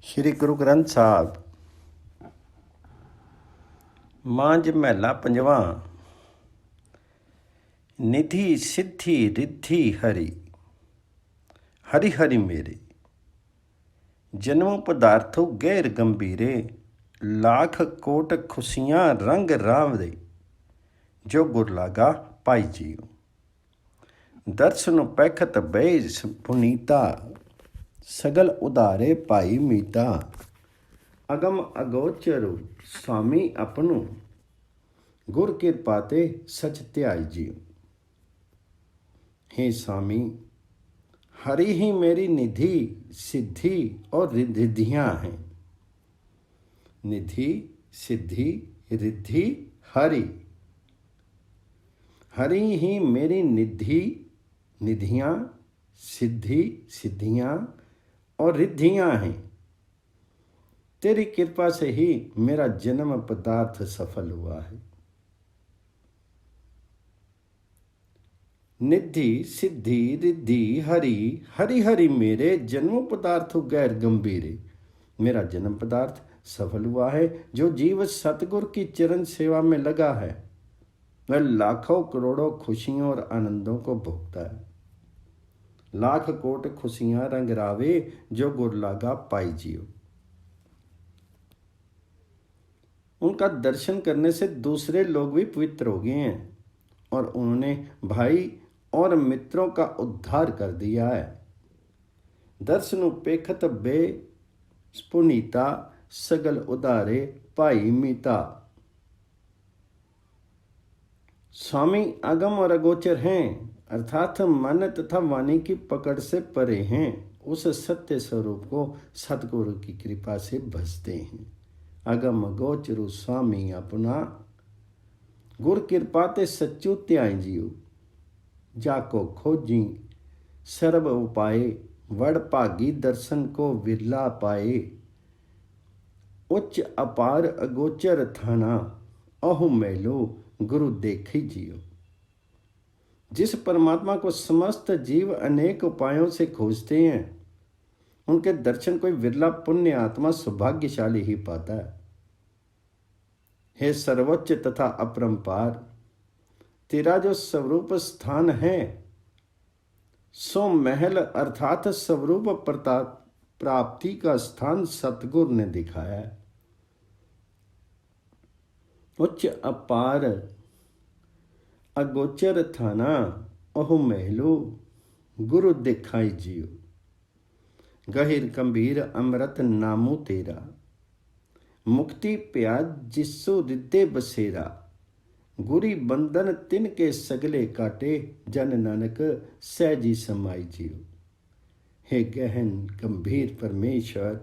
ਸ਼੍ਰੀ ਗੁਰੂ ਗ੍ਰੰਥ ਸਾਹਿਬ ਮਾਂਝ ਮਹਿਲਾ ਪੰਜਵਾਂ। ਨਿਧੀ ਸਿੱਧੀ ਰਿੱਧੀ ਹਰੀ, ਹਰੀ ਹਰੀ ਮੇਰੇ। ਜਨਮ ਪਦਾਰਥੋ ਗਹਿਰ ਗੰਭੀਰੇ, ਲਾਖ ਕੋਟ ਖੁਸ਼ੀਆਂ ਰੰਗ ਰਾਮ ਦੇ। ਜੋ ਗੁਰ ਲਾਗਾ ਪਾਈ ਜੀਉ, ਦਰਸ਼ਨ ਪੈਖਤ ਬੇਸ ਪੁਨੀਤਾ। ਸਗਲ ਉਧਾਰੇ ਭਾਈ ਮੀਤਾ। ਅਗਮ ਅਗੋਚਰੁ स्वामी अपनु, गुर कृपा ते सच त्याई जीव। हे स्वामी, हरि ही मेरी निधि सिद्धि और रिद्धियाँ हैं। निधि सिद्धि रिद्धि हरि, हरि ही मेरी निधि निधियाँ सिद्धि सिद्धियाँ और रिद्धियाँ हैं। तेरी कृपा से ही मेरा जन्म पदार्थ सफल हुआ है। निधि सिद्धि रिद्धि हरि, हरि हरि मेरे। जन्म पदार्थ गैर गंभीरे, मेरा जन्म पदार्थ सफल हुआ है। जो जीव सतगुर की चरण सेवा में लगा है, वह लाखों करोड़ों खुशियों और आनंदों को भोगता है। लाख कोट खुशियां रंग रावे, जो गुर लागा पाई जियो। उनका दर्शन करने से दूसरे लोग भी पवित्र हो गए हैं और उन्होंने भाई और मित्रों का उद्धार कर दिया है। दर्शन पेखत बे पुनीता, सगल उधारे भाई मीता। स्वामी अगम और अगोचर हैं, अर्थात मन तथा वाणी की पकड़ से परे हैं। उस सत्य स्वरूप को सतगुरु की कृपा से भजते हैं। अगम गोचरु स्वामी अपना, गुर कृपा ते सच्चू त्याई जियो। जाको खोजी सर्व उपाय, वड़ भागी दर्शन को विरला पाए। उच्च अपार अगोचर थाना, अहु मैलो गुरु देखी जियो। जिस परमात्मा को समस्त जीव अनेक उपायों से खोजते हैं, उनके दर्शन कोई विरला पुण्य आत्मा सौभाग्यशाली ही पाता है। हे सर्वोच्च तथा अपरंपार, तेरा जो स्वरूप स्थान है, सो महल अर्थात स्वरूप प्राप्ति का स्थान सतगुर ने दिखाया है। उच्च अपार अगोचर थाना, ओह महलो गुरु दिखाई जियो। गहिर गंभीर अमृत नामो तेरा, मुक्ति प्याज जिसो रिद्धे बसेरा। गुरी बंधन तिन के सगले काटे, जन नानक सहजी समाई जियो। हे गहन गंभीर परमेश्वर,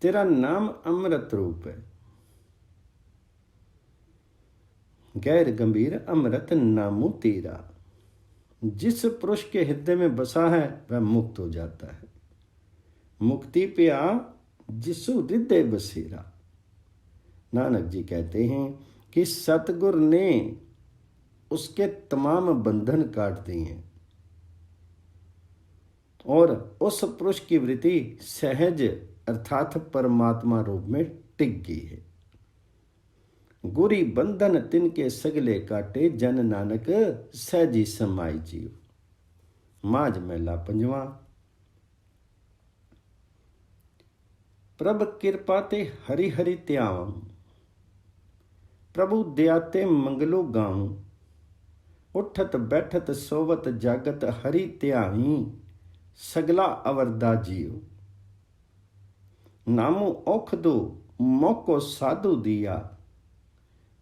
तेरा नाम अमृत रूप है। गैर गंभीर अमृत नामो तेरा। जिस पुरुष के हृदय में बसा है, वह मुक्त हो जाता है। मुक्ति प्या जिसु हृदय बसेरा। नानक जी कहते हैं कि सतगुर ने उसके तमाम बंधन काट दिए हैं और उस पुरुष की वृत्ति सहज अर्थात परमात्मा रूप में टिक गई है। गुरी बंधन तिन के सगले काटे, जन नानक सहजी समाई जियो। मांझ महला पंजवां। प्रभ कृपा ते हरि हरि त्याऊं, प्रभु दया ते मंगलो गाऊं। उठत बैठत सोवत जागत, हरि त्याई सगला अवरदा जियो। नामो औख दो मौको साधु दिया,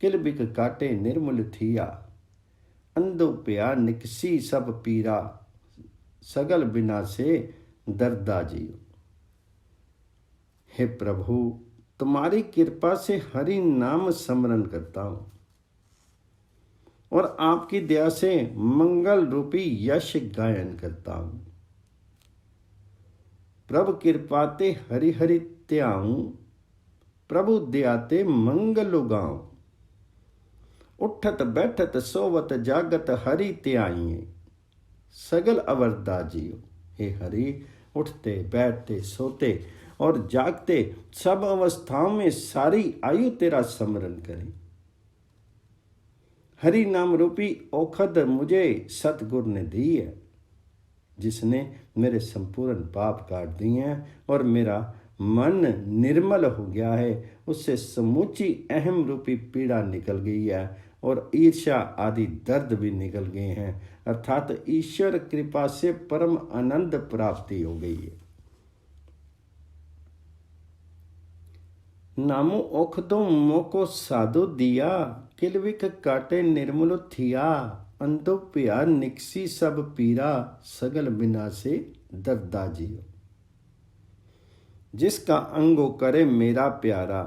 किल बिक काटे निर्मल थिया। अंधो प्या निकसी सब पीरा, सगल बिना से दर्दा जियो। हे प्रभु, तुम्हारी कृपा से हरि नाम स्मरण करता हूँ और आपकी दया से मंगल रूपी यश गायन करता हूँ। प्रभु कृपा ते हरि हरि त्याऊं, प्रभु दया ते मंगल गाऊं। उठत बैठत सोवत जागत, हरि त्याई सगल अवरदा जियो। हे हरि, उठते बैठते सोते और जागते सब अवस्थाओं में सारी आयु तेरा स्मरण करें। हरि नाम रूपी औखद मुझे सतगुरु ने दी है, जिसने मेरे संपूर्ण पाप काट दिए हैं और मेरा मन निर्मल हो गया है। उससे समूची अहम रूपी पीड़ा निकल गई है और ईर्ष्या आदि दर्द भी निकल गए हैं, अर्थात ईश्वर कृपा से परम आनंद प्राप्ति हो गई है। नामो औखदो मोको साधु दिया, किलविक काटे निर्मल थिया, अंधो प्यार निकसी सब पीरा, सगल बिना से दर्दा जियो। जिसका अंगो करे मेरा प्यारा,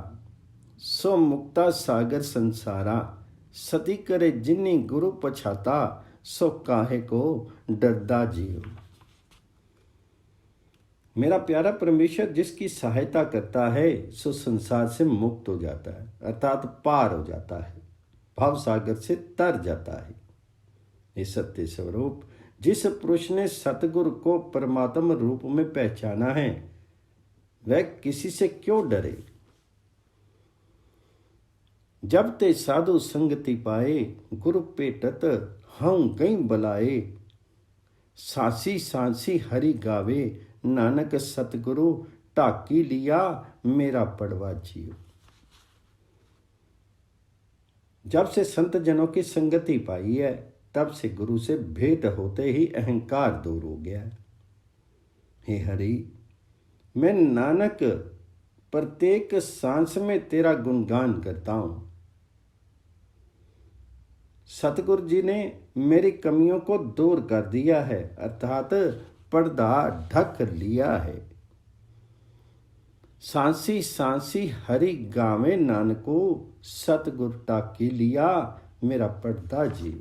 सो मुक्ता सागर संसारा, सती करे जिन्नी गुरु पछाता, सो काहे को डरदा जियो। मेरा प्यारा परमेश्वर जिसकी सहायता करता है सो संसार से मुक्त हो जाता है, अर्थात पार हो जाता है, भाव सागर से तर जाता है। ये सत्य स्वरूप जिस पुरुष ने सतगुरु को परमात्म रूप में पहचाना है वह किसी से क्यों डरे। जब ते साधु संगति पाए, गुरु पेटत हूँ कई बलाए, सांसी सांसी हरि गावे, नानक सतगुरु ढाकी लिया, मेरा पड़वा जियो। जब से संत जनों की संगति पाई है तब से गुरु से भेंट होते ही अहंकार दूर हो गया। हे हरि, मैं नानक प्रत्येक सांस में तेरा गुणगान करता हूं। सतगुरु जी ने मेरी कमियों को दूर कर दिया है, अर्थात पर्दा ढक लिया है। सांसी सांसी हरि गावे नानको, सतगुरु टाकी लिया, मेरा पर्दा जी।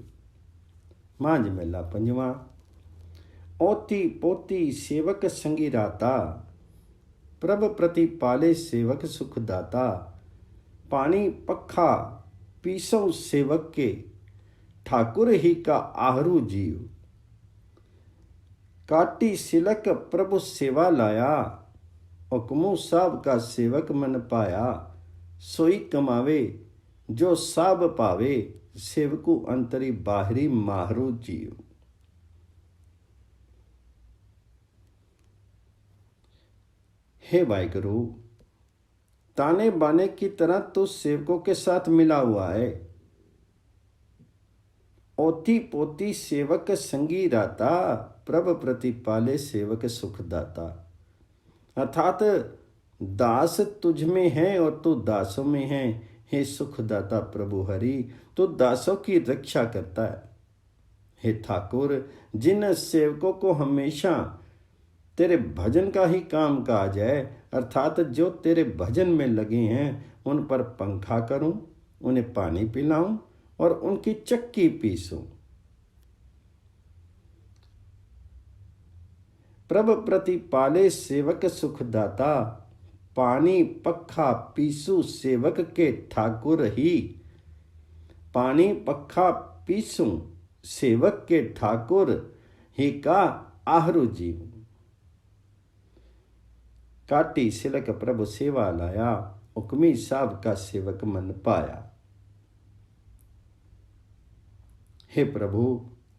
मांझ मेला पंजवा। ओती पोती सेवक संगी राता, प्रभ प्रति पाले सेवक सुखदाता, पानी पखा पीसो सेवक के, ठाकुर ही का आहरु जीव। काटी सिलक प्रभु सेवा लाया, हुक्मों साब का सेवक मन पाया, सोई कमावे जो साब पावे, सेवकु अंतरी बाहरी माहरू जीव। हे वाहिगुरु, ताने बाने की तरह तू सेवकों के साथ मिला हुआ है। ओती पोती सेवक संगी राता, प्रभ प्रतिपाले सेवक सुखदाता। अर्थात दास तुझ में है और तू दासों में है। हे सुखदाता प्रभु हरि, तू दासों की रक्षा करता है। हे ठाकुर, जिन सेवकों को हमेशा तेरे भजन का ही काम काज है, अर्थात जो तेरे भजन में लगे हैं, उन पर पंखा करूं, उन्हें पानी पिलाऊं और उनकी चक्की पीसूं। प्रभ प्रतिपाले सेवक सुखदाता, पानी पखा पीसू सेवक के ठाकुर ही। पानी पखा पीसू सेवक के ठाकुर ही का आहरु जीव। काटी सिलक प्रभु सेवा लाया, हुक्मी साहब का सेवक मन पाया। हे प्रभु,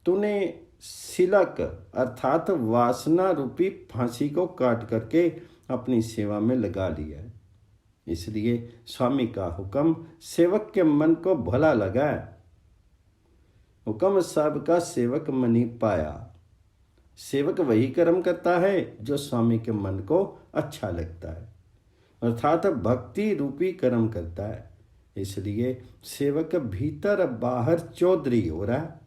तूने सिलक अर्थात वासना रूपी फांसी को काट करके अपनी सेवा में लगा लिया है। इसलिए स्वामी का हुक्म सेवक के मन को भला लगा। हुक्म साहब का सेवक मनी पाया। सेवक वही कर्म करता है जो स्वामी के मन को अच्छा लगता है, अर्थात भक्ति रूपी कर्म करता है। इसलिए सेवक भीतर बाहर चौधरी हो रहा है।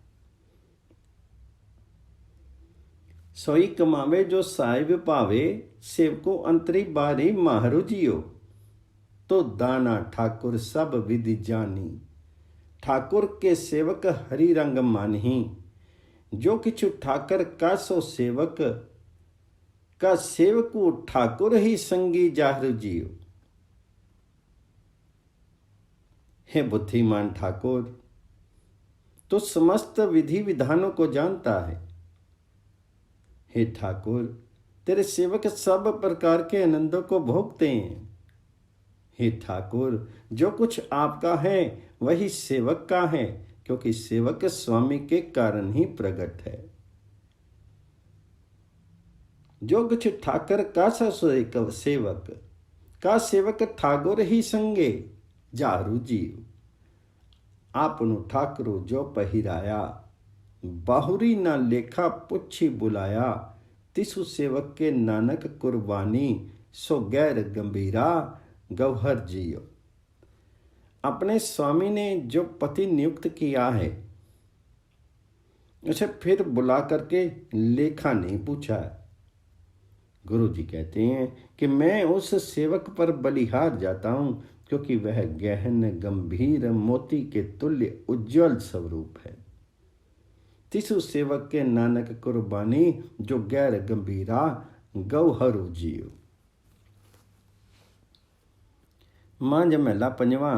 सोई कमावे जो साहिब पावे, सेवको अंतरी बारी माहरू जियो। तो दाना ठाकुर सब विधि जानी, ठाकुर के सेवक हरि रंग मानही। जो किछु ठाकर का सो सेवक का, सेवकु ठाकुर ही संगी जाहरु जियो। हे बुद्धिमान ठाकुर, तो समस्त विधि विधानों को जानता है। हे ठाकुर, तेरे सेवक सब प्रकार के आनंदों को भोगते हैं। हे ठाकुर, जो कुछ आपका है वही सेवक का है, क्योंकि सेवक स्वामी के कारण ही प्रकट है। जो कुछ ठाकर का सेवक का सेवक ठाकुर ही संगे जारू जीव। आपनु ठाकुरो जो पहिराया, बाहुरी ना लेखा पुछी बुलाया। तिसु सेवक के नानक कुर्बानी, सो गैर गंभीरा गौहर जियो। अपने स्वामी ने जो पति नियुक्त किया है, उसे फिर बुला करके लेखा नहीं पूछा। गुरु जी कहते हैं कि मैं उस सेवक पर बलिहार जाता हूं, क्योंकि वह गहन गंभीर मोती के तुल्य उज्जवल स्वरूप है। तिसु सेवक के नानक कुर्बानी, जो गैर गंभीरा गौहरु जीव। मांझ महला पंजवा।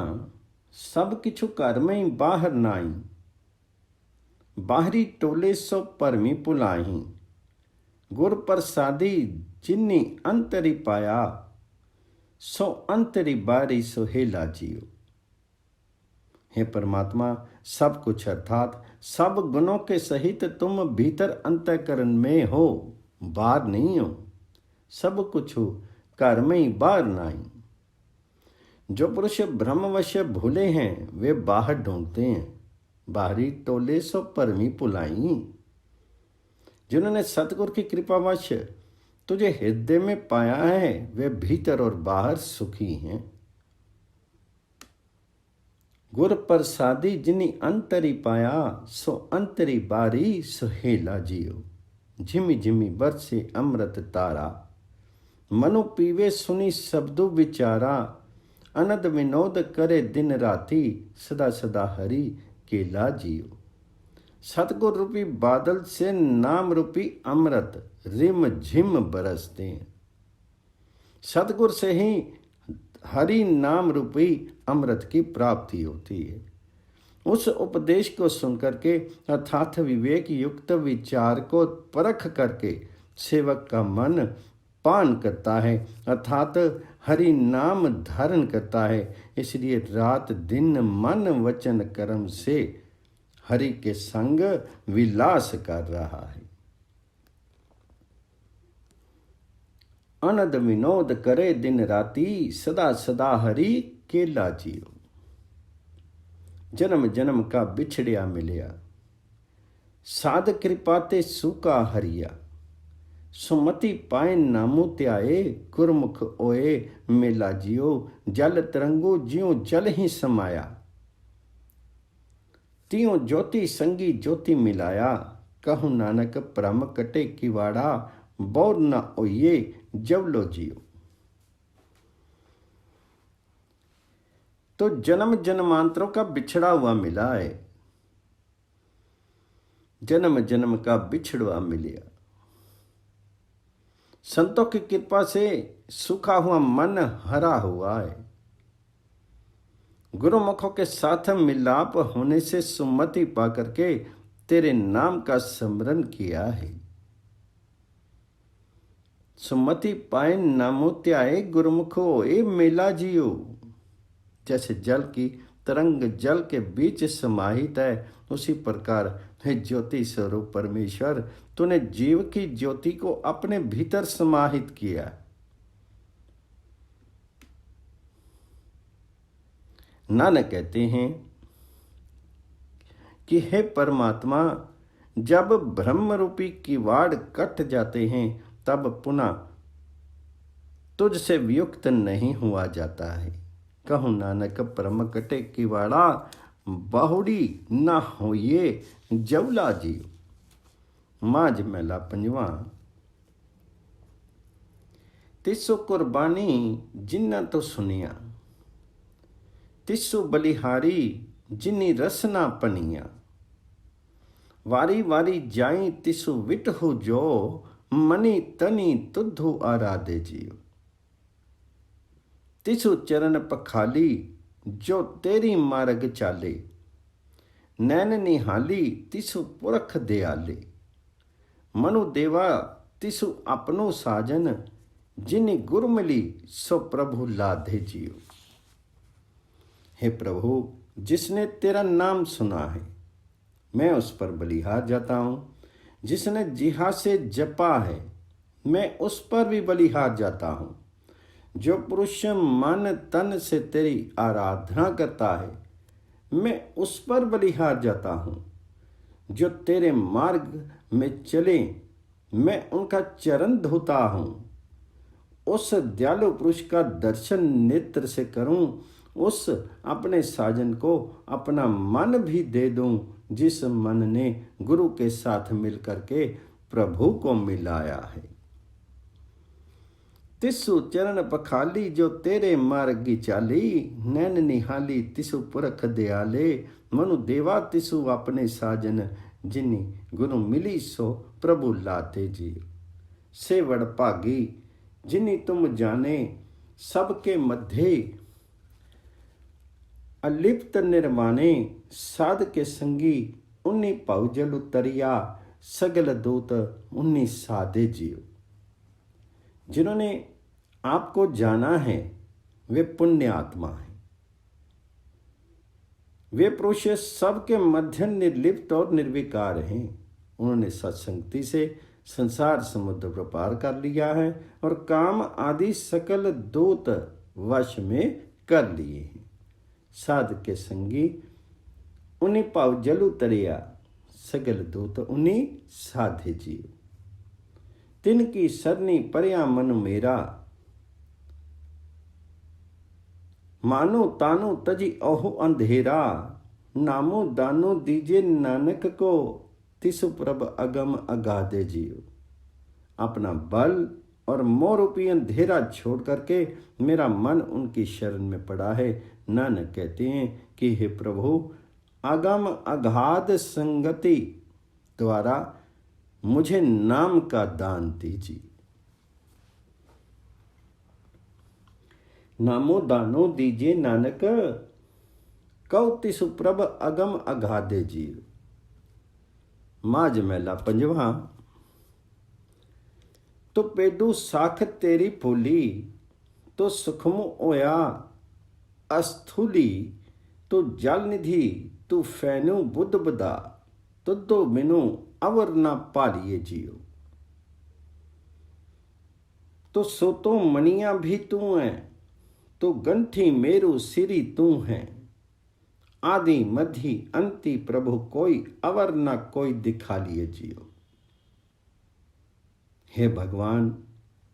सब किछु घर में ही बाहर नाई, बाहरी टोले सो परमी पुलाही। गुर प्रसादी जिन्नी अंतरी पाया, सो अंतरी बारी सोहेला जियो। हे परमात्मा, सब कुछ अर्थात सब गुणों के सहित तुम भीतर अंतःकरण में हो, बाहर नहीं हो। सब कुछ हो, घर में ही बाहर नहीं। जो पुरुष ब्रह्मवश भूले हैं वे बाहर ढूंढते हैं, बाहरी टोले सो परमी पुलाई। जिन्होंने सतगुरु की कृपावश तुझे हृदय में पाया है, वे भीतर और बाहर सुखी हैं। गुर प्रसादी जिनी अंतरी पाया, सो अंतरी बारी सुहेला जियो। झिमी झिमी बरसे अमृत तारा, मनु पीवे सुनी शब्दु विचारा। अनद विनोद करे दिन राती, सदा सदा हरि केला जियो। सतगुर रूपी बादल से नाम रूपी अमृत रिम झिम बरसते हैं। सतगुर से ही हरि नाम रूपी अमृत की प्राप्ति होती है। उस उपदेश को सुनकर के अर्थात विवेक युक्त विचार को परख करके सेवक का मन पान करता है, अर्थात हरि नाम धारण करता है। इसलिए रात दिन मन वचन कर्म से हरि के संग विलास कर रहा है। अनद विनोद करे दिन राती, सदा सदा हरि केला जियो। जन्म जन्म का बिछड़िया मिलिया, साध कृपा ते सूका हरिया। सुमति पाए नामु त्याए, गुरमुख ओए मेला जियो। जल तरंगो ज्यों जल ही समाया, त्यों ज्योति संगी ज्योति मिलाया। कहूँ नानक परम कटे किवाड़ा, बौर न ओये जवलो जियो। तो जन्म जन्मांतरों का बिछड़ा हुआ मिला है, जन्म जन्म का बिछड़ा मिलिया। संतों की कृपा से सूखा हुआ मन हरा हुआ है। गुरुमुखों के साथ मिलाप होने से सुमति पाकर के तेरे नाम का स्मरण किया है। सुमति पाए नामो त्याए, गुरुमुखो ए मेला जियो। जैसे जल की तरंग जल के बीच समाहित है, उसी प्रकार हे ज्योति स्वरूप परमेश्वर, तूने जीव की ज्योति को अपने भीतर समाहित किया। नानक कहते हैं कि हे परमात्मा, जब ब्रह्म रूपी किवाड़ कट जाते हैं तब पुनः तुझसे वियुक्त नहीं हुआ जाता है। कहूँ नानक परम कटे किवाड़ा, बाहुड़ी ना होइए जवला जियो। मांझ महला पंजवा। तिसो कुर्बानी जिन्ना तो सुनिया, तिसो बलिहारी जिन्नी रसना पनिया। वारी वारी जाई तिसु विटहु जो, मनी तनी तुद्धु आराधे जियो। तिसु चरण पखाली जो तेरी मार्ग चाले, नैन निहाली तिसु पुरख दयाले। मनु देवा तिसु अपनो साजन, जिन गुर मिली सो प्रभु लाधे जियो। हे प्रभु, जिसने तेरा नाम सुना है मैं उस पर बलिहार जाता हूँ। जिसने जिहा से जपा है मैं उस पर भी बलिहार जाता हूँ। जो पुरुष मन तन से तेरी आराधना करता है मैं उस पर बलिहार जाता हूँ। जो तेरे मार्ग में चले मैं उनका चरण धोता हूँ। उस दयालु पुरुष का दर्शन नेत्र से करूं, उस अपने साजन को अपना मन भी दे दूं, जिस मन ने गुरु के साथ मिलकर के प्रभु को मिलाया है। तिसु चरण पखाली, जो तेरे मार्ग की चाली, नैन निहाली तिसु पुरख दयाले। मनु देवा तिसु अपने साजन, जिन्नी गुरु मिली सो प्रभु लाते जी। सेवड़ भागी, जिन्नी तुम जाने सबके मध्य, अलिप्त निर्माणे साध के संगी। उन्नी भवजल उतरिया, सगल दूत उन्नी साधे जियो। जिन्होंने आपको जाना है वे पुण्य आत्मा है। वे पुरुष सबके मध्य निर्लिप्त और निर्विकार हैं। उन्होंने सत्संगति से संसार समुद्र पर पार कर लिया है और काम आदि सकल दूत वश में कर लिए हैं। साध के संगी उन्हीं पाव जल उतरिया, सगल दूत उन्हीं साधे जियो। तिनकी सरनी परया मन मेरा, मानो तानो तजी ओहो अंधेरा। नामो दानो दीजे नानक को, तिसु प्रभ अगम अगाधे जियो। अपना बल और मोह रूपी अंधेरा छोड़ करके मेरा मन उनकी शरण में पड़ा है। नानक कहते हैं कि हे प्रभु, अगम अगाध संगति द्वारा मुझे नाम का दान दीजिए। नामो दानो दीजिए नानक, कौ तिसु प्रभ अगम अगाधे जियो। माज मैला पंजवा। तो पेडू साख तेरी फूली, तो सुखमु होया अस्थूली। तो जल निधि तू फैनु बुद्ध बदा, तुदो बिनु अवर ना पालिए जियो। तो सोतो मणिया भी तू है, तो गंठी मेरु सिरी तू है। आदि मध्य अंति प्रभु कोई अवर ना कोई दिखा लिए जियो। हे भगवान,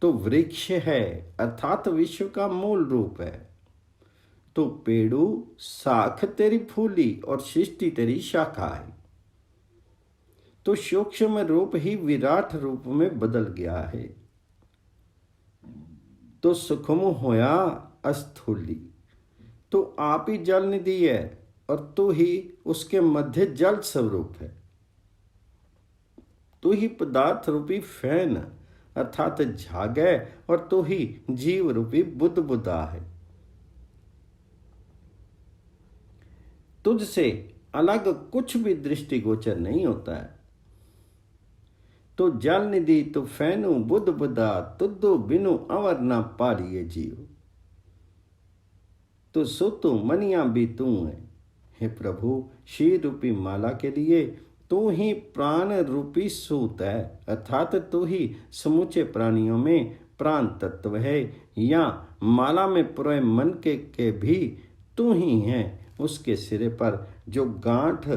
तो वृक्ष है अर्थात विश्व का मूल रूप है। तो पेड़ू साख तेरी फूली और सृष्टि तेरी शाखा है। तो सूक्ष्म रूप ही विराट रूप में बदल गया है। तो सुखमु होया अस्थूली, तो आप ही जल निधि है और तू ही उसके मध्य जल स्वरूप है। तू ही पदार्थ रूपी फैन अर्थात झाग है और तू ही जीव रूपी बुद्ध बुद्धा है। तुझसे अलग कुछ भी दृष्टिगोचर नहीं होता है। तो जल निधि तो फैनु बुद्ध बुद्धा, तुदो बिनु अवर ना पालिए जियो। तो सोतो मनिया भी तू है। हे प्रभु, शीर रूपी माला के लिए तू ही प्राण रूपी सूत है अर्थात तू ही समूचे प्राणियों में प्राण तत्व है। या माला में पुरोए मन के भी तू ही है। उसके सिरे पर जो गांठ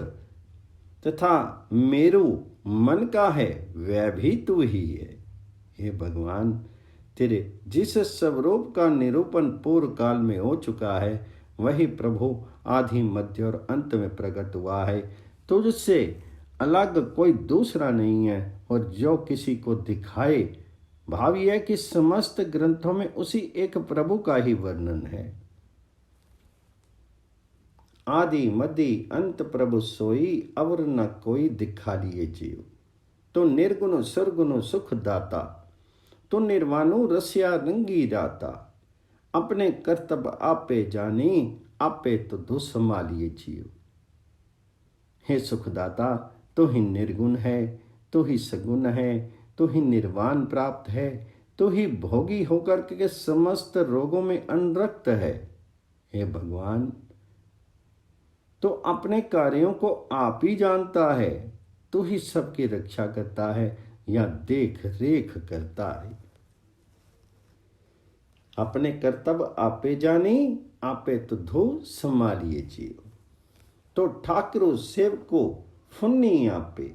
तथा मेरु मन का है वह भी तू ही है। हे भगवान, तेरे जिस स्वरूप का निरूपण पूर्व काल में हो चुका है वही प्रभु आदि मध्य और अंत में प्रकट हुआ है। तुझसे अलग कोई दूसरा नहीं है और जो किसी को दिखाए भाव यह है कि समस्त ग्रंथों में उसी एक प्रभु का ही वर्णन है। आदि मध्य अंत प्रभु सोई, अवर न कोई दिखा लिए जीव। तो निर्गुण सुरगुण सुख दाता, तो निर्वाणु रस्या रंगी राता। अपने कर्तव्य आपे जानी, आपे तो दो संभालिए जीव। हे सुखदाता, तो ही निर्गुण है, तो ही सगुण है, तो ही निर्वाण प्राप्त है, तो ही भोगी होकर के समस्त रोगों में अनुरक्त है। हे भगवान, तो अपने कार्यों को आप ही जानता है, तू ही सबकी रक्षा करता है या देख रेख करता है। अपने कर्तव्य आपे जानी, आपे तुधो संभालिए जीव। तो ठाकुरो सेवको फुन्नी आपे,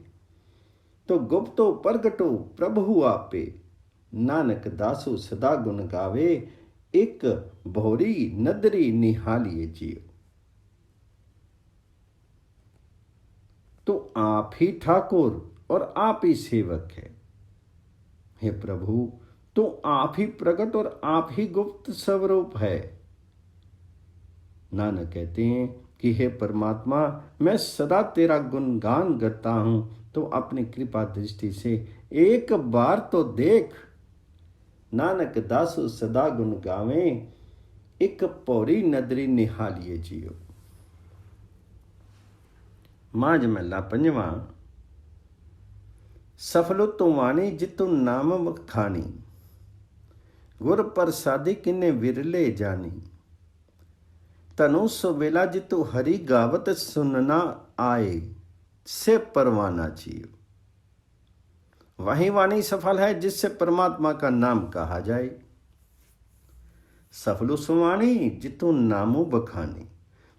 तो गुप्तो प्रगटो प्रभु आपे। नानक दासो सदा गुण गावे, एक भोरी नदरी निहालिए जीव। तो आप ही ठाकुर और आप ही सेवक है। हे प्रभु, तो आप ही प्रकट और आप ही गुप्त स्वरूप है। नानक कहते हैं कि हे परमात्मा, मैं सदा तेरा गुणगान करता हूं, तो अपनी कृपा दृष्टि से एक बार तो देख। नानक दासो सदा गुण गावे, एक पौरी नदरी निहालिए जियो। माज महला पंजवा। सफलो तू वाणी जितु नाम बखानी, गुर प्रसादी किन्ने विरले जानी। तनु सुबेला जितु हरि गावत सुनना आए, से परवाना जियो। वही वाणी सफल है जिससे परमात्मा का नाम कहा जाए। सफलु सुवाणी जितु नामो बखानी,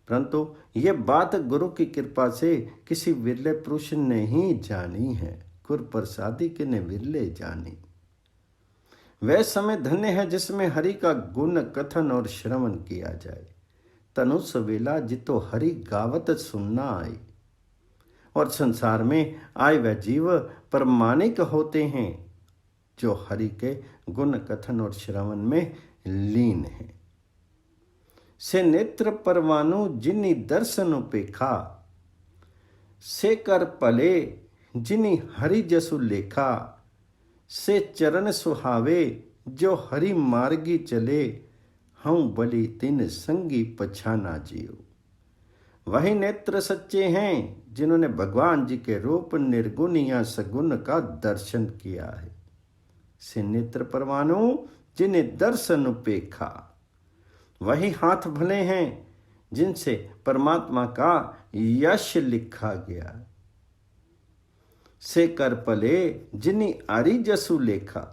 परंतु ये बात गुरु की कृपा से किसी विरले पुरुष ने ही जानी है। गुर प्रसादी के ने विरले जानी। वह समय धन्य है जिसमें हरि का गुण कथन और श्रवण किया जाए। तनु सवेला जितो हरि गावत सुनना आए। और संसार में आए वह जीव प्रमाणिक होते हैं जो हरि के गुण कथन और श्रवण में लीन है। से नेत्र परवानु जिन्नी दर्शन उपेखा, से कर पले जिन्नी हरि जसु लेखा। से चरण सुहावे जो हरि मार्गी चले, हम बलि तिन संगी पछाना जियो। वही नेत्र सच्चे हैं जिन्होंने भगवान जी के रूप निर्गुण या सगुण का दर्शन किया है। से नेत्र परवानु जिन्हें दर्शन उपेखा। वही हाथ भले हैं जिनसे परमात्मा का यश लिखा गया। से कर पले जिन्हीं आरी जसु लेखा।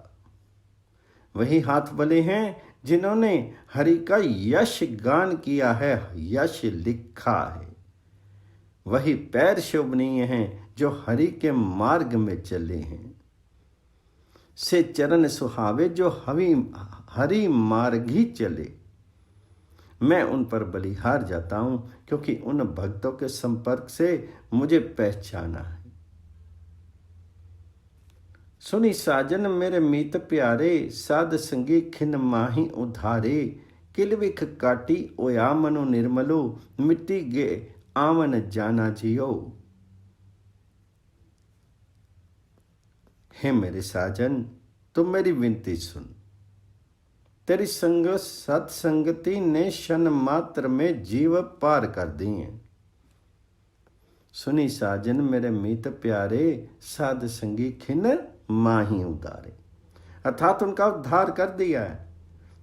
वही हाथ भले हैं जिन्होंने हरि का यश गान किया है, यश लिखा है। वही पैर शोभनीय हैं जो हरि के मार्ग में चले हैं। से चरण सुहावे जो हरि मार्ग ही चले। मैं उन पर बलिहार जाता हूं क्योंकि उन भक्तों के संपर्क से मुझे पहचाना है। सुनी साजन मेरे मीत प्यारे, साध संगी खिन माही उधारे। किलविख काटी ओया मनु निर्मलो, मिट्टी गे आवन जाना जियो। हे मेरे साजन, तुम मेरी विनती सुन। तेरी संग सत्संगति ने क्षण मात्र में जीव पार कर दी है। सुनी साजन मेरे मीत प्यारे, साध संगी खिन माही उतारे। अर्थात उनका उद्धार कर दिया है।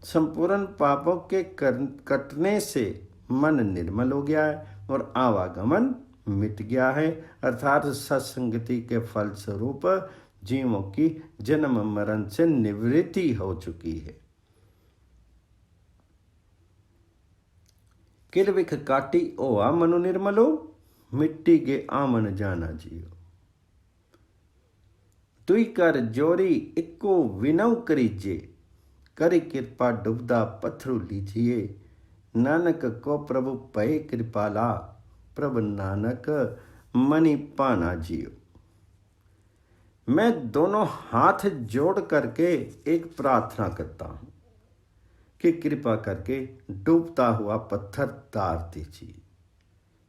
संपूर्ण पापों के कटने से मन निर्मल हो गया है और आवागमन मिट गया है। अर्थात सत्संगति के फल स्वरूप जीवों की जन्म मरण से निवृत्ति हो चुकी है। किलविख काटी ओआ मनु निर्मलो, मिट्टी के आमन जाना जियो। तुई कर जोरी इको विनव करीजे, करी कृपा डुबदा पत्थरु लीजिए। नानक को प्रभु पय कृपाला, प्रभु नानक मणि पाना जियो। मैं दोनों हाथ जोड़ करके एक प्रार्थना करता हूं कि कृपा करके डूबता हुआ पत्थर तार दीजिए।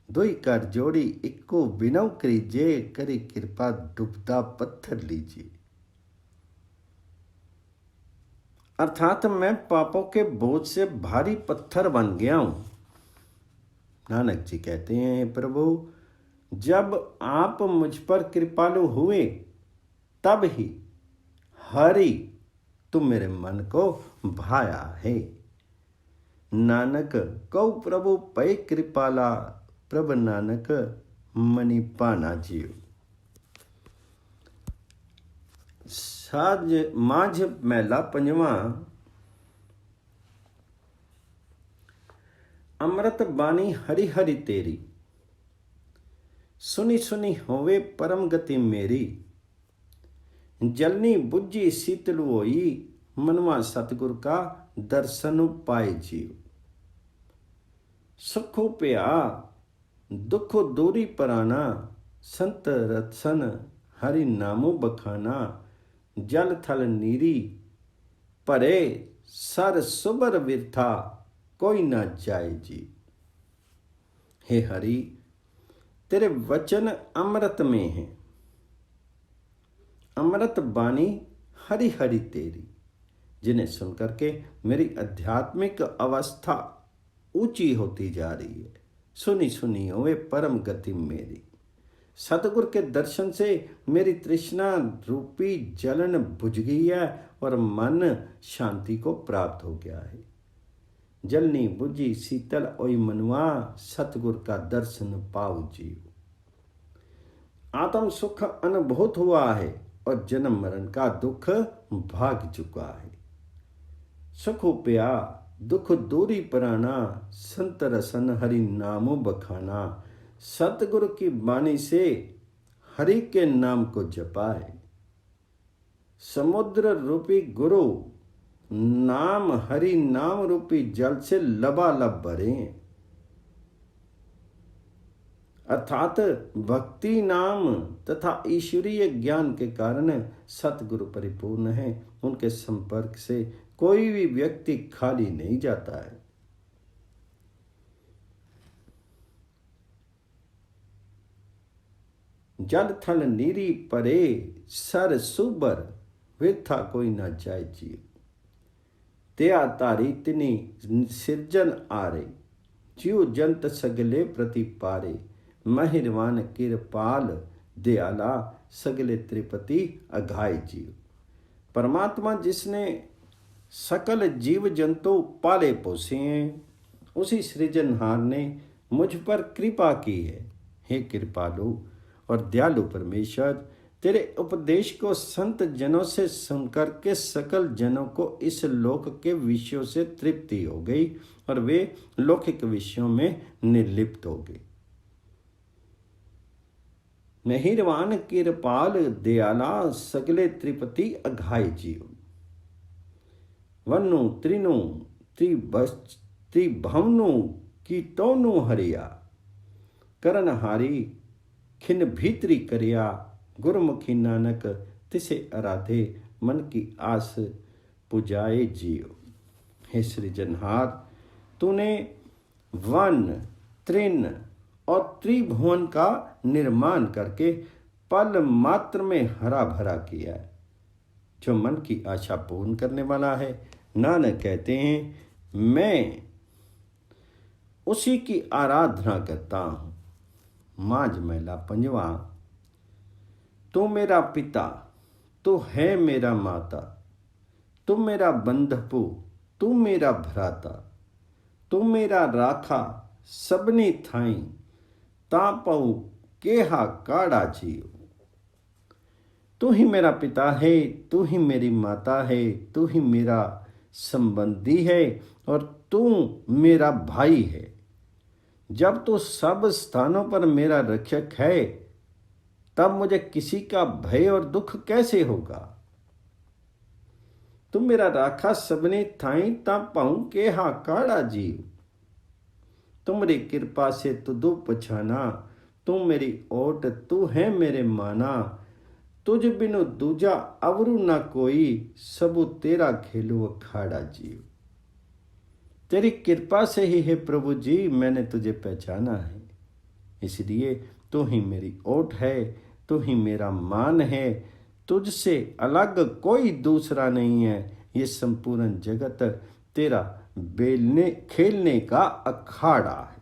दुई कर जोड़ी इको बिनव करीजे, करी कृपा डूबता पत्थर लीजिए। अर्थात मैं पापों के बोझ से भारी पत्थर बन गया हूं। नानक जी कहते हैं, प्रभु जब आप मुझ पर कृपालु हुए तब ही हरि तू मेरे मन को भाया है। नानक कौ प्रभु पै कृपाला, प्रभ नानक मनि पाना जीव। साज माझ मैला पंजवा। अमृत बानी हरि हरि तेरी, सुनी सुनी होवे परम गति मेरी। जलनी बुझी शीतल होई, मनवा सतगुर का दर्शन पाए जीव। सुखो प्या दुखो दूरी पराना, संत रतसन हरि नामो बखाना। जल थल नीरी परे, सर सुबर विरथा कोई ना जाए जी। हे हरि तेरे वचन अमृत में है, अमृत बानी हरि हरि तेरी, जिन्हें सुनकर के मेरी आध्यात्मिक अवस्था ऊंची होती जा रही है। सुनी सुनी होवे परम गति मेरी। सतगुर के दर्शन से मेरी तृष्णा रूपी जलन बुझ गई है और मन शांति को प्राप्त हो गया है। जलनी बुझी शीतल ओई मनुआ, सतगुर का दर्शन पाओ जीव। आत्म सुख अनुभूत हुआ है और जन्म मरण का दुख भाग चुका है। सुख प्या दुख दूरी पराना, संत रसन हरि नामो बखाना। सतगुरु की वाणी से हरि के नाम को जपाए। समुद्र रूपी गुरु नाम हरि नाम रूपी जल से लबालब भरे, अर्थात भक्ति नाम तथा ईश्वरीय ज्ञान के कारण सतगुरु परिपूर्ण है। उनके संपर्क से कोई भी व्यक्ति खाली नहीं जाता है। जल थल नीरी परे, सर सुबर वृथा कोई ना जाए जीव। त्या तारी तिनी सिरजन आरे, जीव जंत सगले प्रति पारे। महिरवान किरपाल दयाला, सगले त्रिपति अघाय जीव। परमात्मा जिसने सकल जीव जंतु पाले पोसे हैं, उसी सृजनहार ने मुझ पर कृपा की है। हे कृपालु और दयालु परमेश्वर, तेरे उपदेश को संत जनों से सुनकर के सकल जनों को इस लोक के विषयों से तृप्ति हो गई और वे लौकिक विषयों में निर्लिप्त हो गए। महिरवान कृपाल दयाला, सगले त्रिपति अघाय जीव। वनु त्रिनु त्रिभवनु की तोनु हरिया, करनहारी खिन भीतरी करिया। गुरमुखी नानक तिसे आराधे, मन की आस पुजाए जीव। हे सृजनहार, तूने वन त्रिन और त्रिभुवन का निर्माण करके पल मात्र में हरा भरा किया है। जो मन की आशा पूर्ण करने वाला है, नानक कहते हैं मैं उसी की आराधना करता हूँ। माज मैला पंजवा। तू मेरा पिता, तू है मेरा माता, तू मेरा बंधपु, तू मेरा भ्राता। तू मेरा राखा सबनी थाई, तापऊ केहा काड़ा जीव। तू ही मेरा पिता है, तू ही मेरी माता है, तू ही मेरा संबंधी है और तू मेरा भाई है। जब तू सब स्थानों पर मेरा रक्षक है, तब मुझे किसी का भय और दुख कैसे होगा। तू मेरा राखा सबने थाई, ता पाऊं के हा काड़ा जीव। तुमरी कृपा से तुदु पछाना, तू मेरी ओट, तू है मेरे माना। तुझ बिनु दूजा अवरु ना कोई, सबु तेरा खेलो अखाड़ा जीव। तेरी कृपा से ही है प्रभु जी मैंने तुझे पहचाना है, इसलिए तू ही मेरी ओट है, तू ही मेरा मान है। तुझसे अलग कोई दूसरा नहीं है। ये संपूर्ण जगत तेरा बेलने खेलने का अखाड़ा है।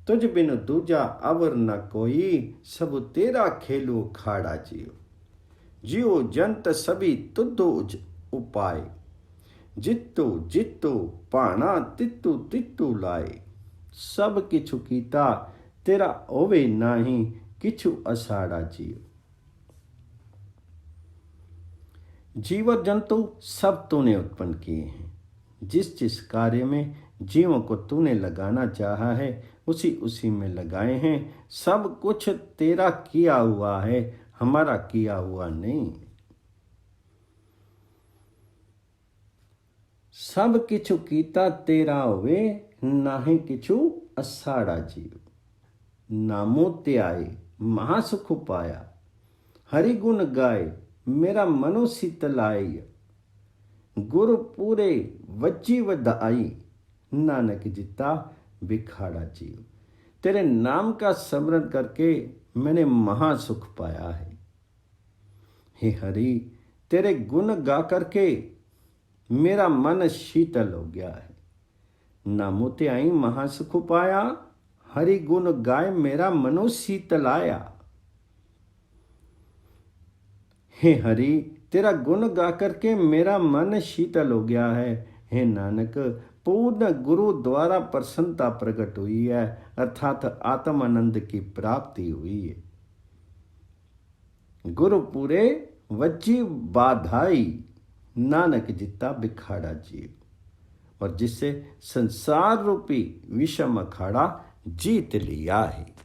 तुझ बिनु दूजा अवर न कोई, सब तेरा खेलो खाड़ा जीव। जियो जंत सभी तुद्धो उपाय, जित्तो जित्तो पाणा तित्तु तित्तु लाए। सब किछु कीता तेरा होवे नाही, किछु असाड़ा जियो। जीव जंतु सब तूने उत्पन्न किए हैं। जिस जिस कार्य में जीवों को तूने लगाना चाहा है उसी उसी में लगाए हैं। सब कुछ तेरा किया हुआ है, हमारा किया हुआ नहीं। सब किछु कीता तेरा होवे नाहीं किछु असाड़ा जीव। नामो त्याए महासुख पाया, हरि गुण गाए मेरा मनो शीतलाई। गुरु पूरे वज्जी वधाई, नानक जिता बिखाड़ा जीव। तेरे नाम का स्मरण करके मैंने महासुख पाया है। हे हरि, तेरे गुण गा करके मेरा मन शीतल हो गया है। नामो त्याई महासुख पाया, हरि गुण गाय मेरा मनो शीतल आया। हे हरि, तेरा गुण गा करके मेरा मन शीतल हो गया है। हे नानक, पूर्ण गुरु द्वारा प्रसन्नता प्रकट हुई है, अर्थात आत्म आनंद की प्राप्ति हुई है। गुरु पूरे वज्जी बाधाई, नानक जिता बिखाड़ा जीव। और जिससे संसार रूपी विषम अखाड़ा जीत लिया है।